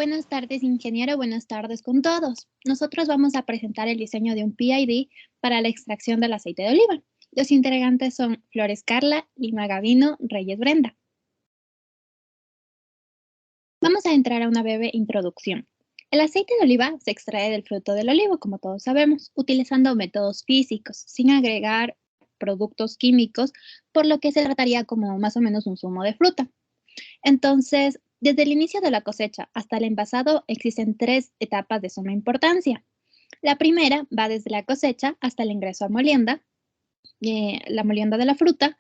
Buenas tardes, ingeniero. Buenas tardes con todos. Nosotros vamos a presentar el diseño de un PID para la extracción del aceite de oliva. Los integrantes son Flores Carla, Lima Gavino, Reyes Brenda. Vamos a entrar a una breve introducción. El aceite de oliva se extrae del fruto del olivo, como todos sabemos, utilizando métodos físicos, sin agregar productos químicos, por lo que se trataría como más o menos un zumo de fruta. Entonces, desde el inicio de la cosecha hasta el envasado existen 3 etapas de suma importancia. La primera va desde la cosecha hasta el ingreso a molienda, la molienda de la fruta,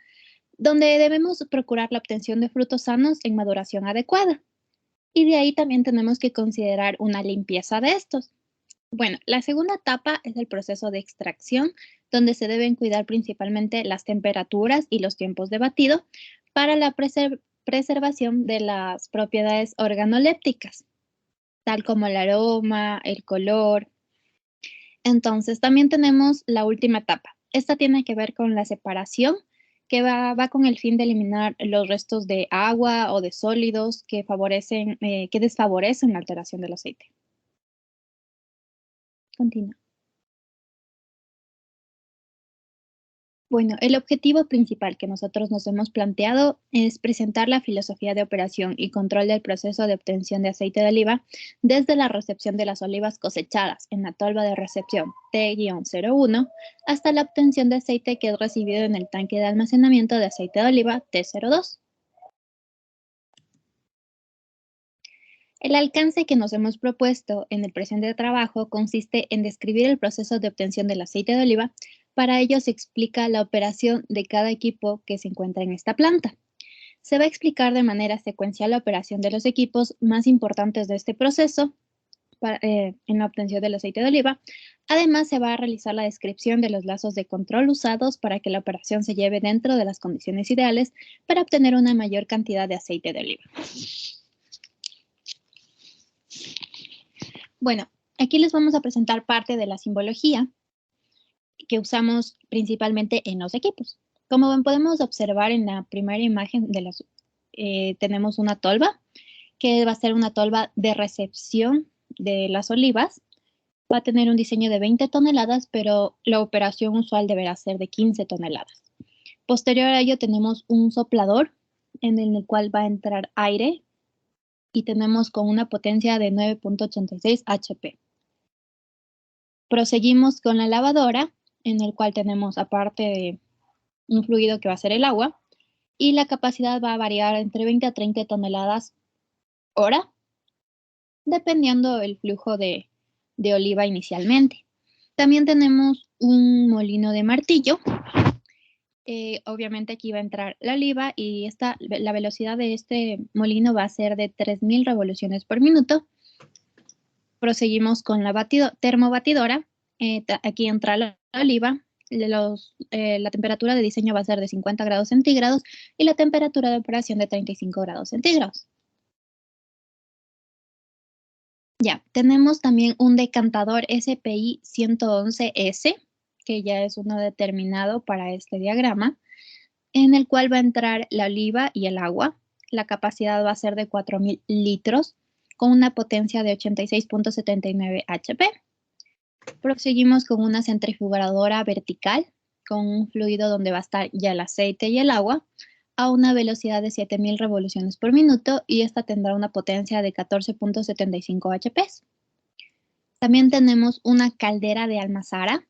donde debemos procurar la obtención de frutos sanos en maduración adecuada. Y de ahí también tenemos que considerar una limpieza de estos. Bueno, la segunda etapa es el proceso de extracción, donde se deben cuidar principalmente las temperaturas y los tiempos de batido para la preservación de las propiedades organolépticas, tal como el aroma, el color. Entonces, también tenemos la última etapa. Esta tiene que ver con la separación, que va con el fin de eliminar los restos de agua o de sólidos que desfavorecen la alteración del aceite. Continúa. Bueno, el objetivo principal que nosotros nos hemos planteado es presentar la filosofía de operación y control del proceso de obtención de aceite de oliva desde la recepción de las olivas cosechadas en la tolva de recepción T-01 hasta la obtención de aceite que es recibido en el tanque de almacenamiento de aceite de oliva T02. El alcance que nos hemos propuesto en el presente trabajo consiste en describir el proceso de obtención del aceite de oliva. Para ello se explica la operación de cada equipo que se encuentra en esta planta. Se va a explicar de manera secuencial la operación de los equipos más importantes de este proceso en la obtención del aceite de oliva. Además, se va a realizar la descripción de los lazos de control usados para que la operación se lleve dentro de las condiciones ideales para obtener una mayor cantidad de aceite de oliva. Bueno, aquí les vamos a presentar parte de la simbología que usamos principalmente en los equipos. Como podemos observar en la primera imagen, tenemos una tolva, que va a ser una tolva de recepción de las olivas. Va a tener un diseño de 20 toneladas, pero la operación usual deberá ser de 15 toneladas. Posterior a ello tenemos un soplador en el cual va a entrar aire y tenemos con una potencia de 9.86 HP. Proseguimos con la lavadora, en el cual tenemos aparte de un fluido que va a ser el agua, y la capacidad va a variar entre 20 a 30 toneladas hora, dependiendo del flujo de oliva inicialmente. También tenemos un molino de martillo. Obviamente aquí va a entrar la oliva y la velocidad de este molino va a ser de 3000 revoluciones por minuto. Proseguimos con la termobatidora. Aquí entra la oliva. La temperatura de diseño va a ser de 50 grados centígrados y la temperatura de operación de 35 grados centígrados. Ya, tenemos también un decantador SPI 111S, que ya es uno determinado para este diagrama, en el cual va a entrar la oliva y el agua. La capacidad va a ser de 4000 litros, con una potencia de 86.79 HP. Proseguimos con una centrifugadora vertical con un fluido donde va a estar ya el aceite y el agua a una velocidad de 7000 revoluciones por minuto y esta tendrá una potencia de 14.75 HP. También tenemos una caldera de almazara.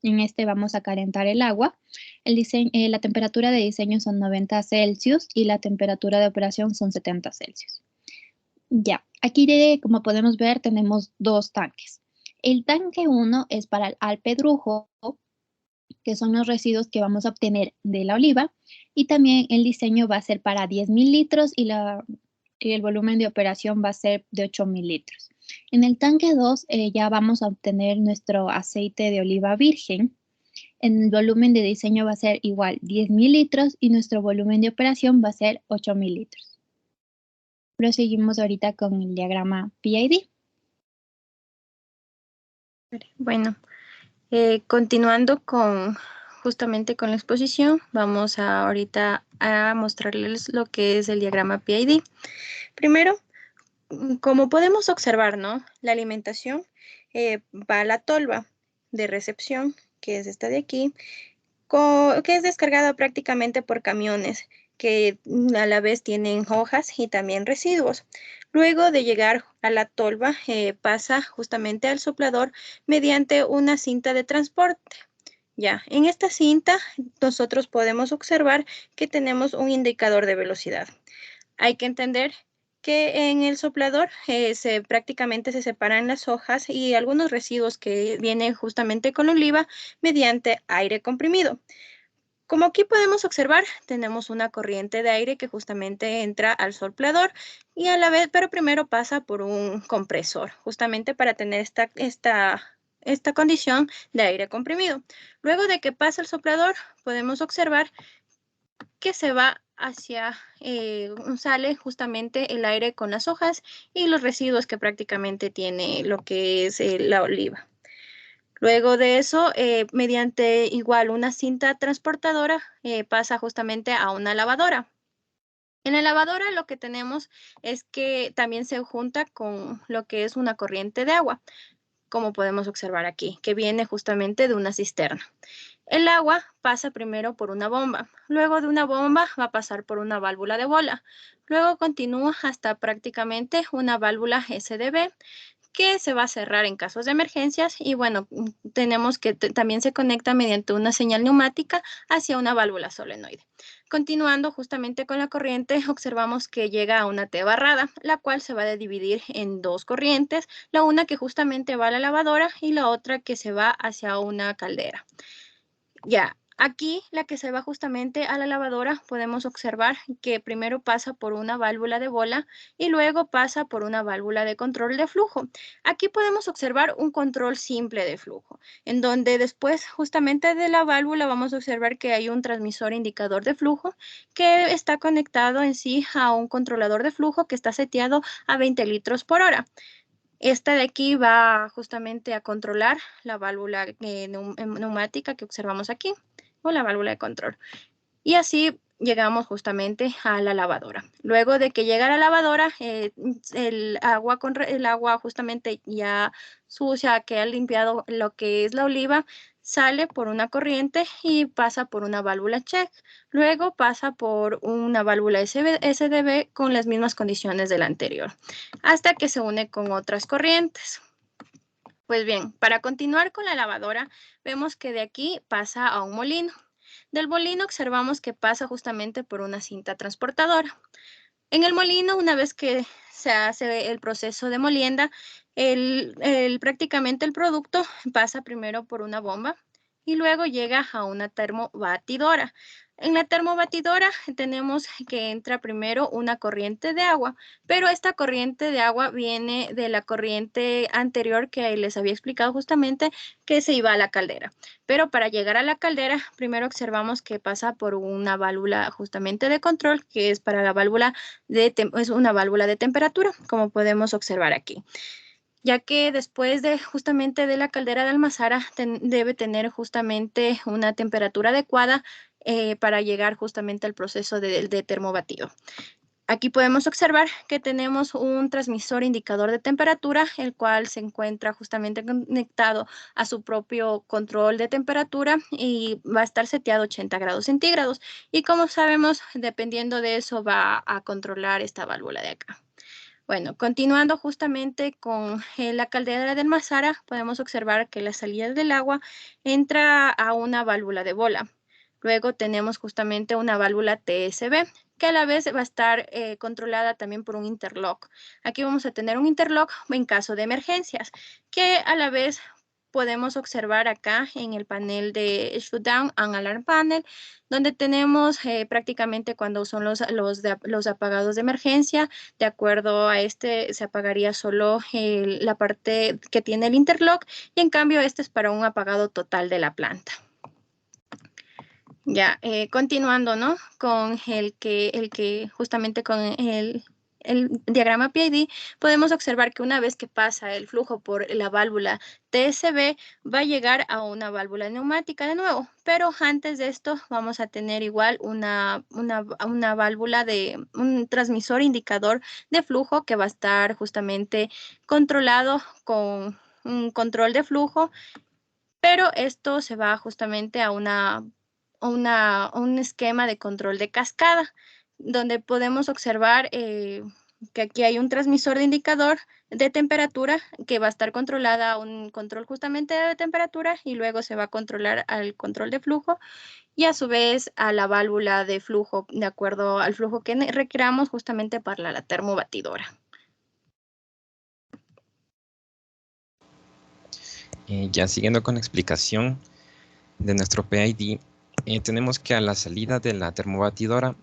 En este vamos a calentar el agua. La temperatura de diseño son 90 Celsius y la temperatura de operación son 70 Celsius. Ya, aquí como podemos ver tenemos 2 tanques. El tanque 1 es para el alpedrujo, que son los residuos que vamos a obtener de la oliva, y también el diseño va a ser para 10.000 litros y el volumen de operación va a ser de 8.000 litros. En el tanque 2 ya vamos a obtener nuestro aceite de oliva virgen. El volumen de diseño va a ser igual 10.000 litros y nuestro volumen de operación va a ser 8.000 litros. Proseguimos ahorita con el diagrama PID. Bueno, continuando justamente con la exposición, vamos ahorita a mostrarles lo que es el diagrama PID. Primero, como podemos observar, ¿no? La alimentación va a la tolva de recepción, que es esta de aquí, que es descargada prácticamente por camiones que a la vez tienen hojas y también residuos. Luego de llegar a la tolva, pasa justamente al soplador mediante una cinta de transporte. Ya, en esta cinta nosotros podemos observar que tenemos un indicador de velocidad. Hay que entender que en el soplador prácticamente se separan las hojas y algunos residuos que vienen justamente con la oliva mediante aire comprimido. Como aquí podemos observar, tenemos una corriente de aire que justamente entra al soplador y a la vez, pero primero pasa por un compresor, justamente para tener esta condición de aire comprimido. Luego de que pasa el soplador, podemos observar que se va sale justamente el aire con las hojas y los residuos que prácticamente tiene lo que es la oliva. Luego de eso, mediante igual una cinta transportadora, pasa justamente a una lavadora. En la lavadora lo que tenemos es que también se junta con lo que es una corriente de agua, como podemos observar aquí, que viene justamente de una cisterna. El agua pasa primero por una bomba, luego de una bomba va a pasar por una válvula de bola, luego continúa hasta prácticamente una válvula SDB, que se va a cerrar en casos de emergencias y bueno, tenemos que también se conecta mediante una señal neumática hacia una válvula solenoide. Continuando justamente con la corriente, observamos que llega a una T barrada, la cual se va a dividir en dos corrientes, la una que justamente va a la lavadora y la otra que se va hacia una caldera. Ya, aquí la que se va justamente a la lavadora podemos observar que primero pasa por una válvula de bola y luego pasa por una válvula de control de flujo. Aquí podemos observar un control simple de flujo, en donde después justamente de la válvula vamos a observar que hay un transmisor indicador de flujo que está conectado en sí a un controlador de flujo que está seteado a 20 litros por hora. Esta de aquí va justamente a controlar la válvula neumática que observamos aquí, o la válvula de control. Y así llegamos justamente a la lavadora. Luego de que llega a la lavadora, el agua justamente ya sucia, que ha limpiado lo que es la oliva, sale por una corriente y pasa por una válvula check. Luego pasa por una válvula SDB con las mismas condiciones de la anterior, hasta que se une con otras corrientes. Pues bien, para continuar con la lavadora, vemos que de aquí pasa a un molino. Del molino observamos que pasa justamente por una cinta transportadora. En el molino, una vez que se hace el proceso de molienda, prácticamente el producto pasa primero por una bomba y luego llega a una termobatidora. En la termobatidora tenemos que entra primero una corriente de agua, pero esta corriente de agua viene de la corriente anterior que les había explicado justamente que se iba a la caldera. Pero para llegar a la caldera, primero observamos que pasa por una válvula justamente de control, que es para la válvula es una válvula de temperatura, como podemos observar aquí, ya que después de justamente de la caldera de almazara debe tener justamente una temperatura adecuada para llegar justamente al proceso de termobatido. Aquí podemos observar que tenemos un transmisor indicador de temperatura, el cual se encuentra justamente conectado a su propio control de temperatura y va a estar seteado a 80 grados centígrados. Y como sabemos, dependiendo de eso va a controlar esta válvula de acá. Bueno, continuando justamente con la caldera de almazara, podemos observar que la salida del agua entra a una válvula de bola. Luego tenemos justamente una válvula TSB, que a la vez va a estar controlada también por un interlock. Aquí vamos a tener un interlock en caso de emergencias, que a la vez podemos observar acá en el panel de Shutdown and Alarm Panel, donde tenemos prácticamente cuando son los apagados de emergencia. De acuerdo a este, se apagaría solo la parte que tiene el interlock y en cambio este es para un apagado total de la planta. Ya, continuando, ¿no? Con justamente con el diagrama PID, podemos observar que una vez que pasa el flujo por la válvula TSB, va a llegar a una válvula neumática de nuevo, pero antes de esto vamos a tener igual una válvula de un transmisor indicador de flujo que va a estar justamente controlado con un control de flujo, pero esto se va justamente a un esquema de control de cascada, donde podemos observar que aquí hay un transmisor de indicador de temperatura que va a estar controlada a un control justamente de temperatura y luego se va a controlar al control de flujo y a su vez a la válvula de flujo de acuerdo al flujo que requeramos justamente para la termobatidora. Ya siguiendo con la explicación de nuestro PID, tenemos que a la salida de la termobatidora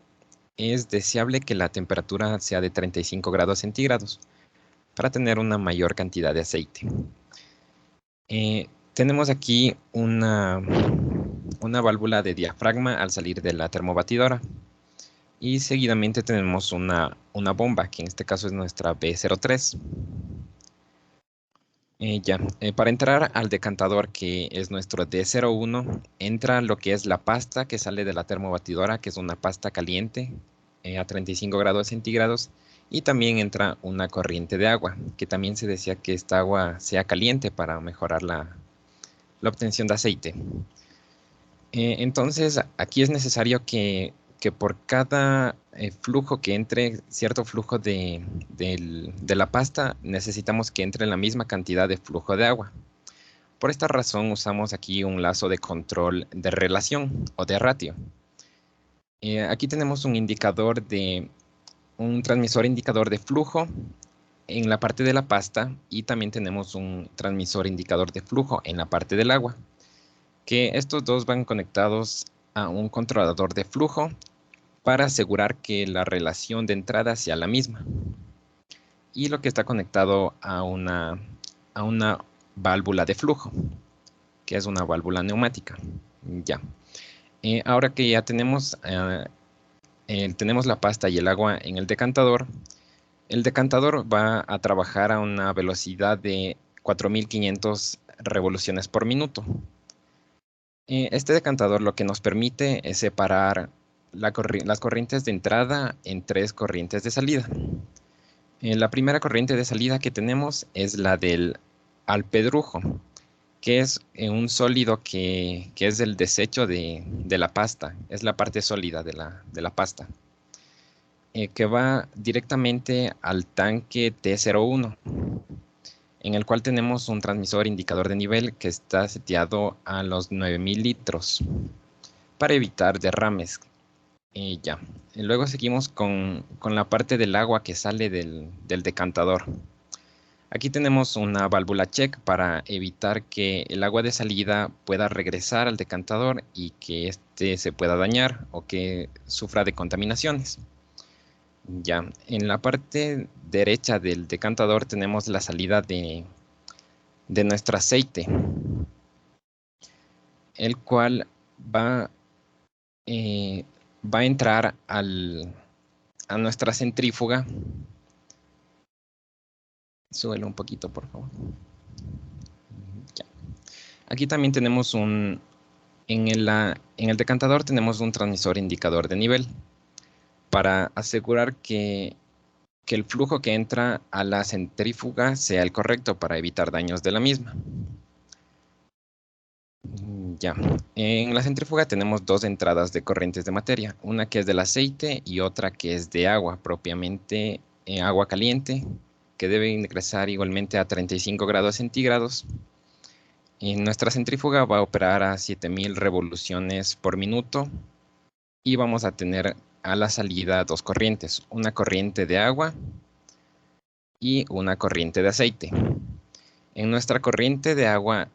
es deseable que la temperatura sea de 35 grados centígrados para tener una mayor cantidad de aceite. Tenemos aquí una válvula de diafragma al salir de la termobatidora y seguidamente tenemos una bomba, que en este caso es nuestra B03. Para entrar al decantador, que es nuestro D01, entra lo que es la pasta que sale de la termobatidora, que es una pasta caliente a 35 grados centígrados, y también entra una corriente de agua, que también se desea que esta agua sea caliente para mejorar la obtención de aceite. Entonces, aquí es necesario que por cada flujo que entre, cierto flujo de la pasta, necesitamos que entre la misma cantidad de flujo de agua. Por esta razón usamos aquí un lazo de control de relación o de ratio. Aquí tenemos un transmisor indicador de flujo en la parte de la pasta y también tenemos un transmisor indicador de flujo en la parte del agua, que estos dos van conectados a un controlador de flujo para asegurar que la relación de entrada sea la misma. Y lo que está conectado a una válvula de flujo, que es una válvula neumática. Ya. Ahora que ya tenemos la pasta y el agua en el decantador va a trabajar a una velocidad de 4.500 revoluciones por minuto. Este decantador lo que nos permite es separar las corrientes de entrada en 3 corrientes de salida. La primera corriente de salida que tenemos es la del alpedrujo, que es un sólido que es el desecho de la pasta, es la parte sólida de la pasta, que va directamente al tanque T01, en el cual tenemos un transmisor indicador de nivel que está seteado a los 9.000 litros para evitar derrames. Ya. Luego seguimos con la parte del agua que sale del decantador. Aquí tenemos una válvula check para evitar que el agua de salida pueda regresar al decantador y que éste se pueda dañar o que sufra de contaminaciones. Ya, en la parte derecha del decantador tenemos la salida de nuestro aceite, el cual va a entrar a nuestra centrífuga. Súbelo un poquito, por favor. Ya. Aquí también tenemos en el decantador tenemos un transmisor indicador de nivel para asegurar que el flujo que entra a la centrífuga sea el correcto para evitar daños de la misma. Ya. En la centrífuga tenemos 2 entradas de corrientes de materia, una que es del aceite y otra que es de agua, propiamente agua caliente, que debe ingresar igualmente a 35 grados centígrados. Nuestra centrífuga va a operar a 7.000 revoluciones por minuto y vamos a tener a la salida 2 corrientes, una corriente de agua y una corriente de aceite. En nuestra corriente de agua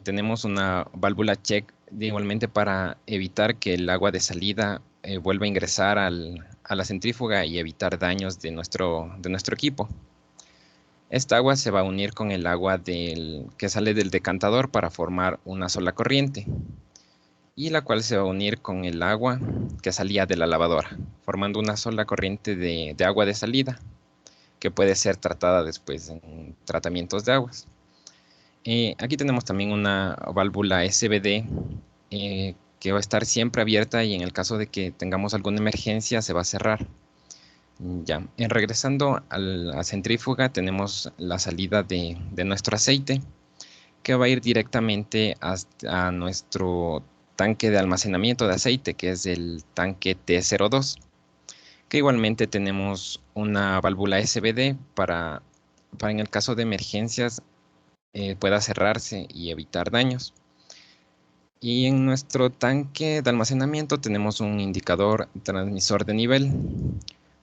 tenemos una válvula check igualmente para evitar que el agua de salida vuelva a ingresar a la centrífuga y evitar daños de nuestro equipo. Esta agua se va a unir con el agua que sale del decantador para formar una sola corriente. y la cual se va a unir con el agua que salía de la lavadora, formando una sola corriente de agua de salida, que puede ser tratada después en tratamientos de aguas. Aquí tenemos también una válvula SVD que va a estar siempre abierta y en el caso de que tengamos alguna emergencia se va a cerrar. Ya, regresando a la centrífuga tenemos la salida de nuestro aceite, que va a ir directamente a nuestro tanque de almacenamiento de aceite, que es el tanque T02, que igualmente tenemos una válvula SVD para en el caso de emergencias pueda cerrarse y evitar daños. Y en nuestro tanque de almacenamiento tenemos un indicador transmisor de nivel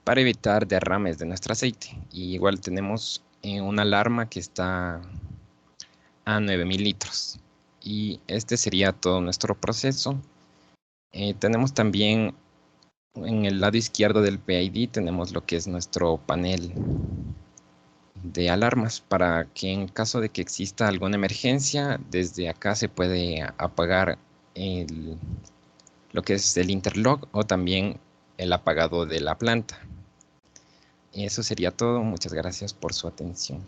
para evitar derrames de nuestro aceite. Y igual tenemos una alarma que está a 9000 litros. Y este sería todo nuestro proceso. Tenemos también en el lado izquierdo del PID tenemos lo que es nuestro panel de alarmas para que en caso de que exista alguna emergencia, desde acá se puede apagar lo que es el interlock o también el apagado de la planta. Eso sería todo. Muchas gracias por su atención.